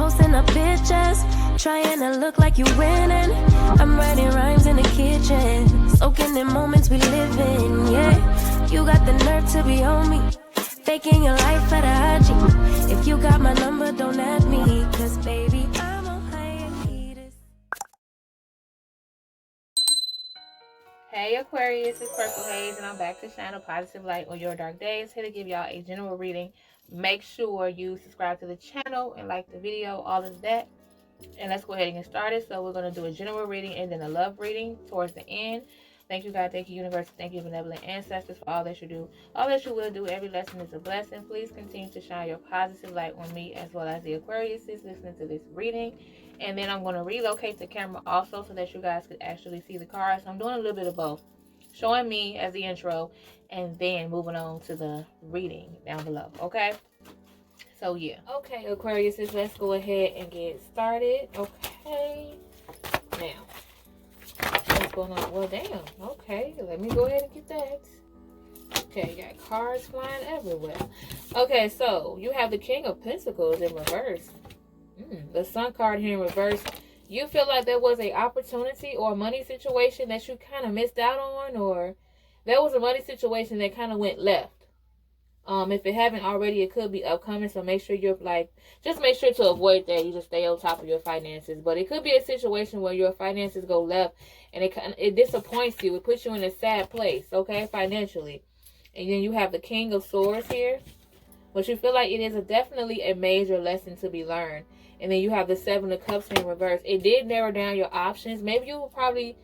posting up pictures, trying to look like you winning. I'm writing rhymes in the kitchen, soaking in moments we live in, yeah. You got the nerve to be on me, faking your life for the IG. If you got my number, don't add me, cause baby, I'm on hiatus. Hey Aquarius, it's Purple Haze, and I'm back to shine a positive light on your dark days. Here to give y'all a general reading. Make sure you subscribe to the channel and like the video, all of that. And let's go ahead and get started. So we're going to do a general reading and then a love reading towards the end. Thank you, God. Thank you, universe. Thank you, benevolent ancestors, for all that you do, all that you will do. Every lesson is a blessing. Please continue to shine your positive light on me as well as the Aquariuses listening to this reading. And then I'm going to relocate the camera also so that you guys could actually see the cards. I'm doing a little bit of both, showing me as the intro and then moving on to the reading down below. Okay? So yeah. Okay, Aquariuses, let's go ahead and get started. Okay. Now, what's going on? Well, damn. Okay, let me go ahead and get that. Okay, you got cards flying everywhere. Okay, so you have the King of Pentacles in reverse. The Sun card here in reverse. You feel like there was an opportunity or a money situation that you kind of missed out on, or there was a money situation that kind of went left. If it haven't already, it could be upcoming. So make sure you're just make sure to avoid that. You just stay on top of your finances. But it could be a situation where your finances go left and it disappoints you. It puts you in a sad place, okay, financially. And then you have the King of Swords here. But you feel like it is definitely a major lesson to be learned. And then you have the Seven of Cups in reverse. It did narrow down your options. Maybe you were probably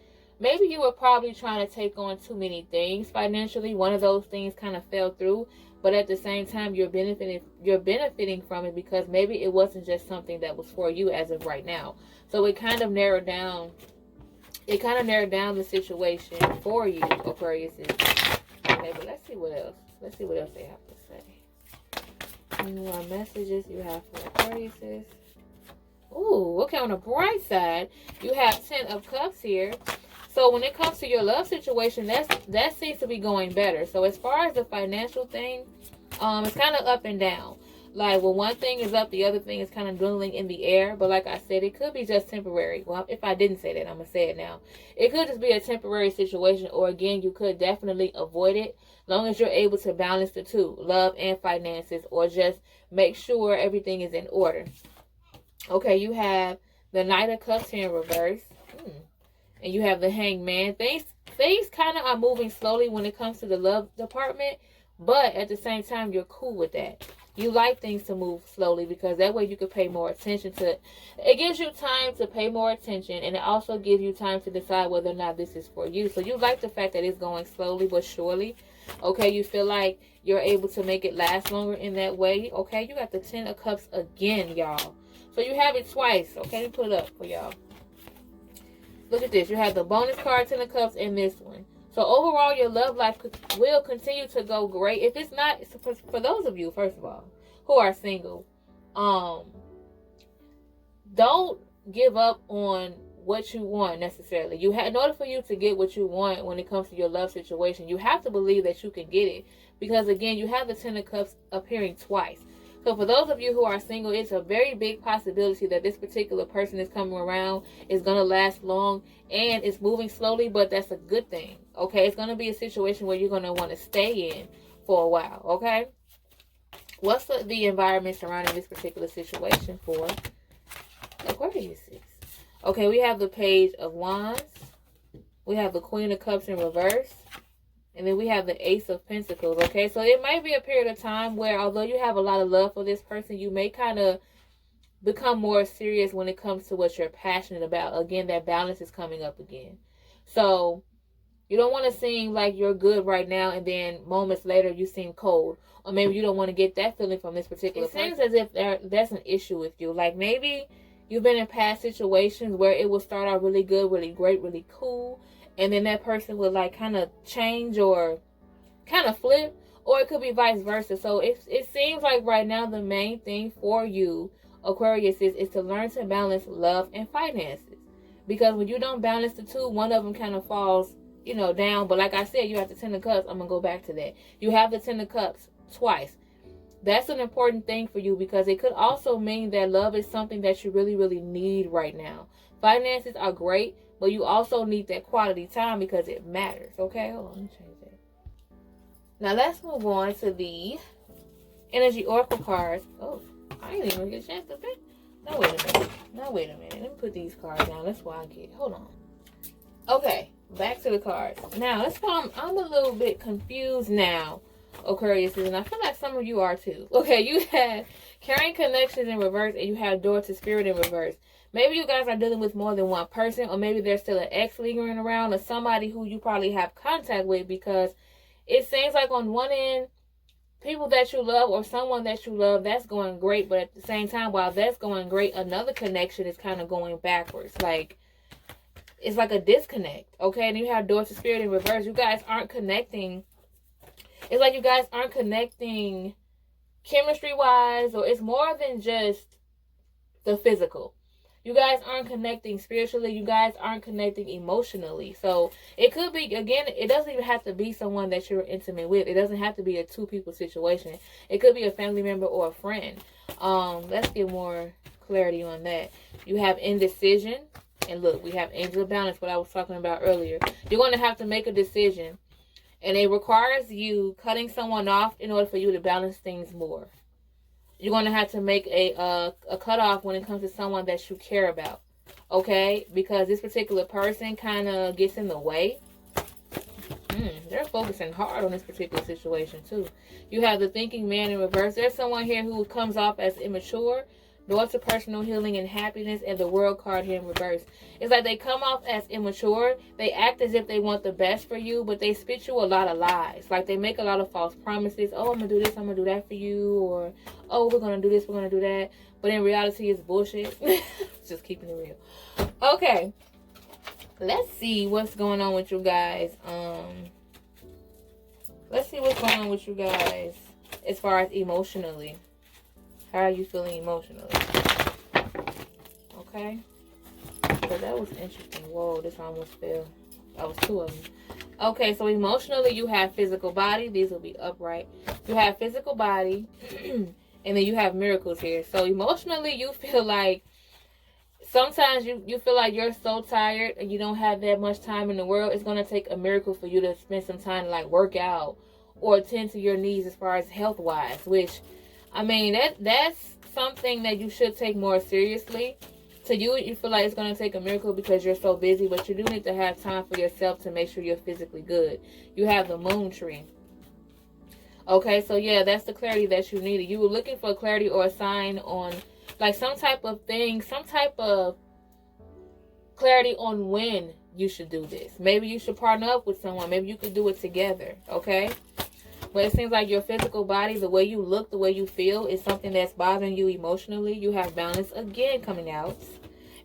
trying to take on too many things financially. One of those things kind of fell through. But at the same time, you're benefiting from it because maybe it wasn't just something that was for you as of right now. So it kind of narrowed down the situation for you, Aquarius. Okay, but let's see what else. Let's see what else they have to say. Any more messages you have for Aquarius? Ooh, okay, on the bright side, you have 10 of Cups here. So when it comes to your love situation, that seems to be going better. So as far as the financial thing, it's kind of up and down. Like when one thing is up, the other thing is kind of dwindling in the air. But like I said, it could be just temporary. Well, if I didn't say that, I'm going to say it now. It could just be a temporary situation, or again, you could definitely avoid it. Long as you're able to balance the two, love and finances, or just make sure everything is in order. Okay, you have the Knight of Cups here in reverse. And you have the Hangman. Things kind of are moving slowly when it comes to the love department. But at the same time, you're cool with that. You like things to move slowly because that way you can pay more attention to it. It gives you time to pay more attention. And it also gives you time to decide whether or not this is for you. So you like the fact that it's going slowly but surely. Okay, you feel like you're able to make it last longer in that way. Okay, you got the 10 of Cups again, y'all. So you have it twice. Okay, let me put it up for y'all. Look at this. You have the bonus card, 10 of Cups, and this one. So overall, your love life will continue to go great. If it's not, for those of you, first of all, who are single, don't give up on what you want necessarily. In order for you to get what you want when it comes to your love situation, you have to believe that you can get it. Because again, you have the 10 of Cups appearing twice. So for those of you who are single, it's a very big possibility that this particular person is coming around, is going to last long, and it's moving slowly, but that's a good thing, okay? It's going to be a situation where you're going to want to stay in for a while, okay? What's the environment surrounding this particular situation for Aquarius? Okay, we have the Page of Wands. We have the Queen of Cups in reverse. And then we have the Ace of Pentacles, okay? So it might be a period of time where, although you have a lot of love for this person, you may kind of become more serious when it comes to what you're passionate about. Again, that balance is coming up again. So you don't want to seem like you're good right now, and then moments later you seem cold. Or maybe you don't want to get that feeling from this particular person. It seems as if that's an issue with you. Like maybe you've been in past situations where it will start out really good, really great, really cool. And then that person would like kind of change or kind of flip, or it could be vice versa. So it seems like right now the main thing for you, Aquarius, is to learn to balance love and finances. Because when you don't balance the two, one of them kind of falls, down. But like I said, you have the 10 of Cups. I'm going to go back to that. You have the 10 of Cups twice. That's an important thing for you, because it could also mean that love is something that you really, really need right now. Finances are great, but you also need that quality time because it matters. Okay, hold on, let me change that. Now let's move on to the energy oracle cards. Oh, I didn't even get a chance to pick. Now wait a minute. Let me put these cards down. That's why I get. Hold on. Okay, back to the cards. Now let's go. I'm a little bit confused now, Aquarius, and I feel like some of you are too. Okay, you had carrying connections in reverse, and you have door to spirit in reverse. Maybe you guys are dealing with more than one person, or maybe there's still an ex lingering around, or somebody who you probably have contact with, because it seems like on one end, people that you love or someone that you love, that's going great, but at the same time, while that's going great, another connection is kind of going backwards. Like, it's like a disconnect, okay? And you have door to spirit in reverse. You guys aren't connecting. It's like you guys aren't connecting chemistry-wise, or it's more than just the physical. You guys aren't connecting spiritually. You guys aren't connecting emotionally. So it could be, again, it doesn't even have to be someone that you're intimate with. It doesn't have to be a two-people situation. It could be a family member or a friend. Let's get more clarity on that. You have indecision. And look, we have angel of balance, what I was talking about earlier. You're going to have to make a decision. And it requires you cutting someone off in order for you to balance things more. You're going to have to make a cutoff when it comes to someone that you care about. Okay? Because this particular person kind of gets in the way. They're focusing hard on this particular situation too. You have the thinking man in reverse. There's someone here who comes off as immature. Door to personal healing and happiness, and the world card here in reverse. It's like they come off as immature. They act as if they want the best for you, but they spit you a lot of lies. Like they make a lot of false promises. Oh, I'm going to do this, I'm going to do that for you. Or, oh, we're going to do this, we're going to do that. But in reality, it's bullshit. Just keeping it real. Okay. Let's see what's going on with you guys. Let's see what's going on with you guys as far as emotionally. How are you feeling emotionally? Okay. So that was interesting. Whoa, this almost fell. That was two of them. Okay, so emotionally you have physical body. These will be upright. You have physical body. And then you have miracles here. So emotionally you feel like sometimes you feel like you're so tired and you don't have that much time in the world. It's going to take a miracle for you to spend some time to like work out or attend to your needs as far as health wise, which I mean, that's something that you should take more seriously. To you feel like it's going to take a miracle because you're so busy, but you do need to have time for yourself to make sure you're physically good. You have the moon tree. Okay, so yeah, that's the clarity that you needed. You were looking for clarity or a sign on, like, some type of thing, some type of clarity on when you should do this. Maybe you should partner up with someone. Maybe you could do it together, okay? But it seems like your physical body, the way you look, the way you feel, is something that's bothering you emotionally. You have balance again coming out.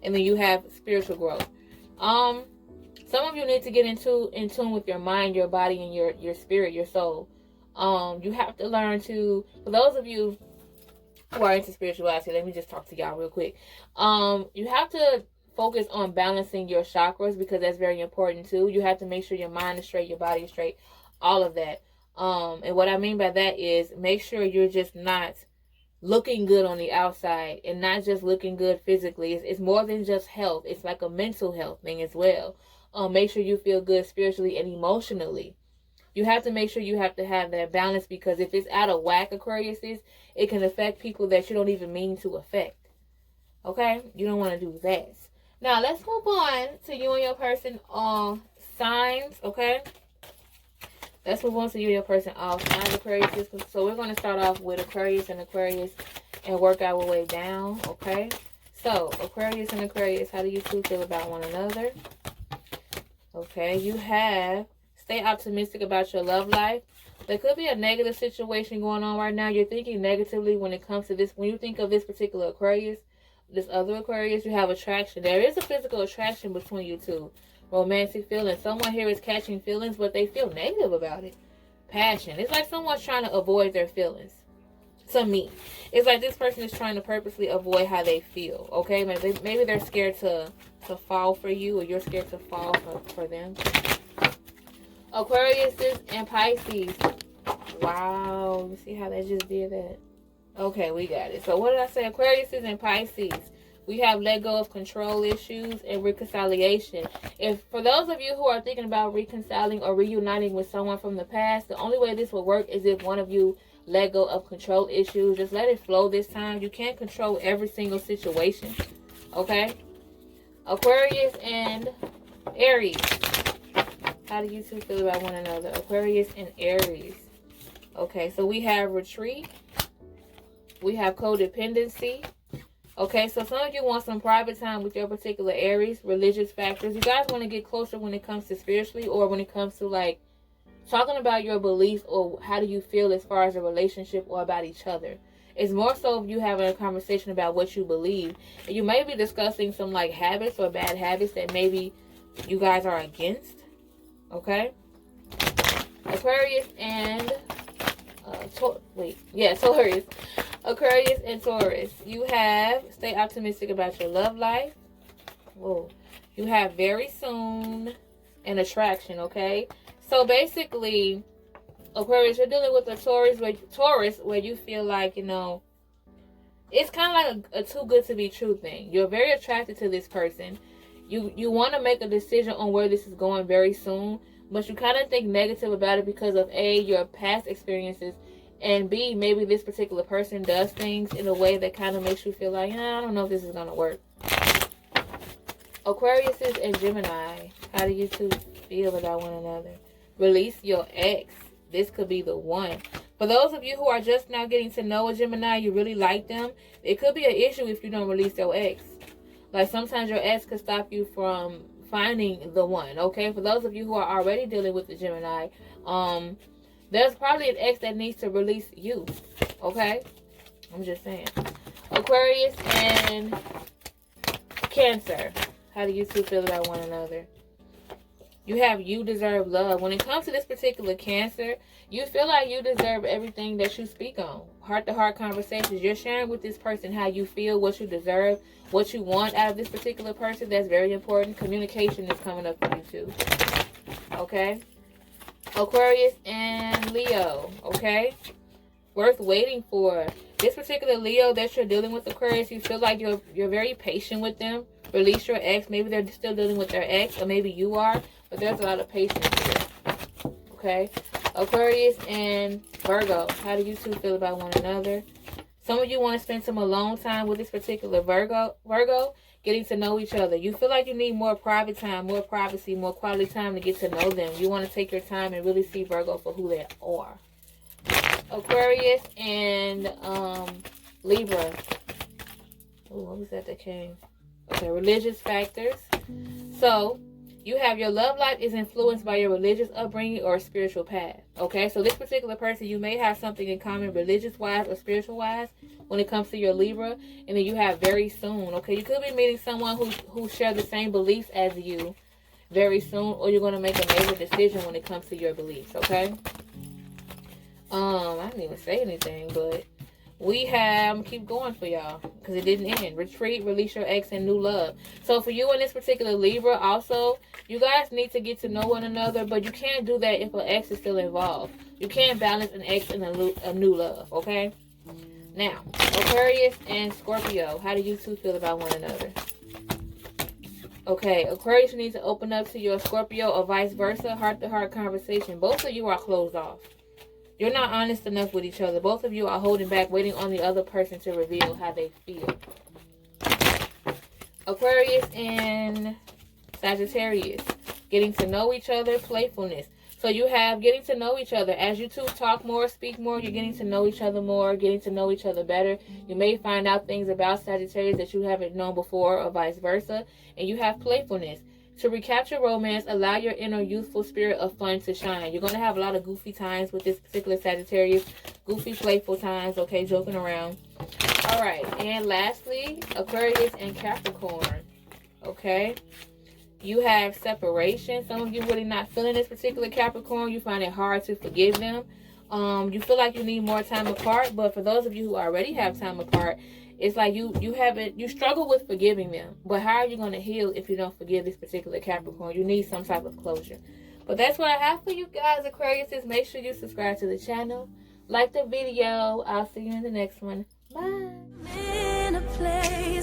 And then you have spiritual growth. Some of you need to get in tune with your mind, your body, and your spirit, your soul. You have to learn to, for those of you who are into spirituality, let me just talk to y'all real quick. You have to focus on balancing your chakras, because that's very important too. You have to make sure your mind is straight, your body is straight, all of that. And what I mean by that is make sure you're just not looking good on the outside and not just looking good physically. It's more than just health. It's like a mental health thing as well. Make sure you feel good spiritually and emotionally. You have to make sure you have to have that balance, because if it's out of whack, Aquariuses, it can affect people that you don't even mean to affect. Okay? You don't want to do that. Now, let's move on to you and your person signs, okay? Let's move on to you and your person all signs, Aquarius. So we're going to start off with Aquarius and work our way down, okay? So, Aquarius and Aquarius, how do you two feel about one another? Okay, you have stay optimistic about your love life. There could be a negative situation going on right now. You're thinking negatively when it comes to this. When you think of this particular Aquarius, this other Aquarius, you have attraction. There is a physical attraction between you two. Romantic feelings. Someone here is catching feelings, but they feel negative about it. Passion. It's like someone's trying to avoid their feelings. To me, it's like this person is trying to purposely avoid how they feel. Okay, maybe they're scared to fall for you, or you're scared to fall for them. Aquarius and Pisces. Wow, you see how they just did that? Okay, we got it. So what did I say? Aquarius and Pisces. We have let go of control issues and reconciliation. If for those of you who are thinking about reconciling or reuniting with someone from the past, the only way this will work is if one of you let go of control issues. Just let it flow this time. You can't control every single situation. Okay? Aquarius and Aries. How do you two feel about one another? Aquarius and Aries. Okay, so we have retreat. We have codependency. Okay, so some of you want some private time with your particular Aries, religious factors. You guys want to get closer when it comes to spiritually, or when it comes to like talking about your beliefs, or how do you feel as far as a relationship or about each other. It's more so if you having a conversation about what you believe. And you may be discussing some like habits or bad habits that maybe you guys are against. Okay? Aquarius and Taurus. Aquarius and Taurus. You have stay optimistic about your love life. Whoa. You have very soon an attraction, okay? So basically, Aquarius, you're dealing with a Taurus where you feel like, you know, it's kind of like a too good to be true thing. You're very attracted to this person. You want to make a decision on where this is going very soon, but you kind of think negative about it because of A, your past experiences, and B, maybe this particular person does things in a way that kind of makes you feel like, I don't know if this is going to work. Aquarius and Gemini. How do you two feel about one another? Release your ex. This could be the one. For those of you who are just now getting to know a Gemini, you really like them, it could be an issue if you don't release your ex. Like sometimes your ex could stop you from finding the one, okay? For those of you who are already dealing with the Gemini, there's probably an ex that needs to release you, okay? I'm just saying. Aquarius and Cancer. How do you two feel about one another? You have you deserve love. When it comes to this particular Cancer, you feel like you deserve everything that you speak on. Heart-to-heart conversations. You're sharing with this person how you feel, what you deserve, what you want out of this particular person. That's very important. Communication is coming up for you too. Okay? Aquarius and Leo. Okay? Worth waiting for. This particular Leo that you're dealing with, Aquarius, you feel like you're very patient with them. Release your ex. Maybe they're still dealing with their ex, or maybe you are, but there's a lot of patience here. Okay? Aquarius and Virgo. How do you two feel about one another? Some of you want to spend some alone time with this particular Virgo, getting to know each other. You feel like you need more private time, more privacy, more quality time to get to know them. You want to take your time and really see Virgo for who they are. Aquarius and Libra. Oh, what was that came? Okay, religious factors. So, you have your love life is influenced by your religious upbringing or spiritual path. Okay, so this particular person, you may have something in common religious-wise or spiritual-wise when it comes to your Libra. And then you have very soon. Okay, you could be meeting someone who share the same beliefs as you very soon. Or you're going to make a major decision when it comes to your beliefs. Okay. I didn't even say anything, but we have, keep going for y'all because it didn't end. Retreat, release your ex, and new love. So for you in this particular Libra, also, you guys need to get to know one another, but you can't do that if an ex is still involved. You can't balance an ex and a new love, okay? Now, Aquarius and Scorpio. How do you two feel about one another? Okay, Aquarius, you need to open up to your Scorpio or vice versa. Heart-to-heart conversation. Both of you are closed off. You're not honest enough with each other. Both of you are holding back, waiting on the other person to reveal how they feel. Aquarius and Sagittarius. Getting to know each other, playfulness. So you have getting to know each other. As you two talk more, speak more, you're getting to know each other more, getting to know each other better. You may find out things about Sagittarius that you haven't known before or vice versa. And you have playfulness. To recapture romance, allow your inner youthful spirit of fun to shine. You're going to have a lot of goofy times with this particular Sagittarius. Goofy, playful times, okay, joking around. All right, and lastly, Aquarius and Capricorn, okay? You have separation. Some of you really not feeling this particular Capricorn. You find it hard to forgive them. You feel like you need more time apart, but for those of you who already have time apart, it's like you struggle with forgiving them. But how are you going to heal if you don't forgive this particular Capricorn? You need some type of closure. But that's what I have for you guys, Aquarius. Make sure you subscribe to the channel. Like the video. I'll see you in the next one. Bye. In a place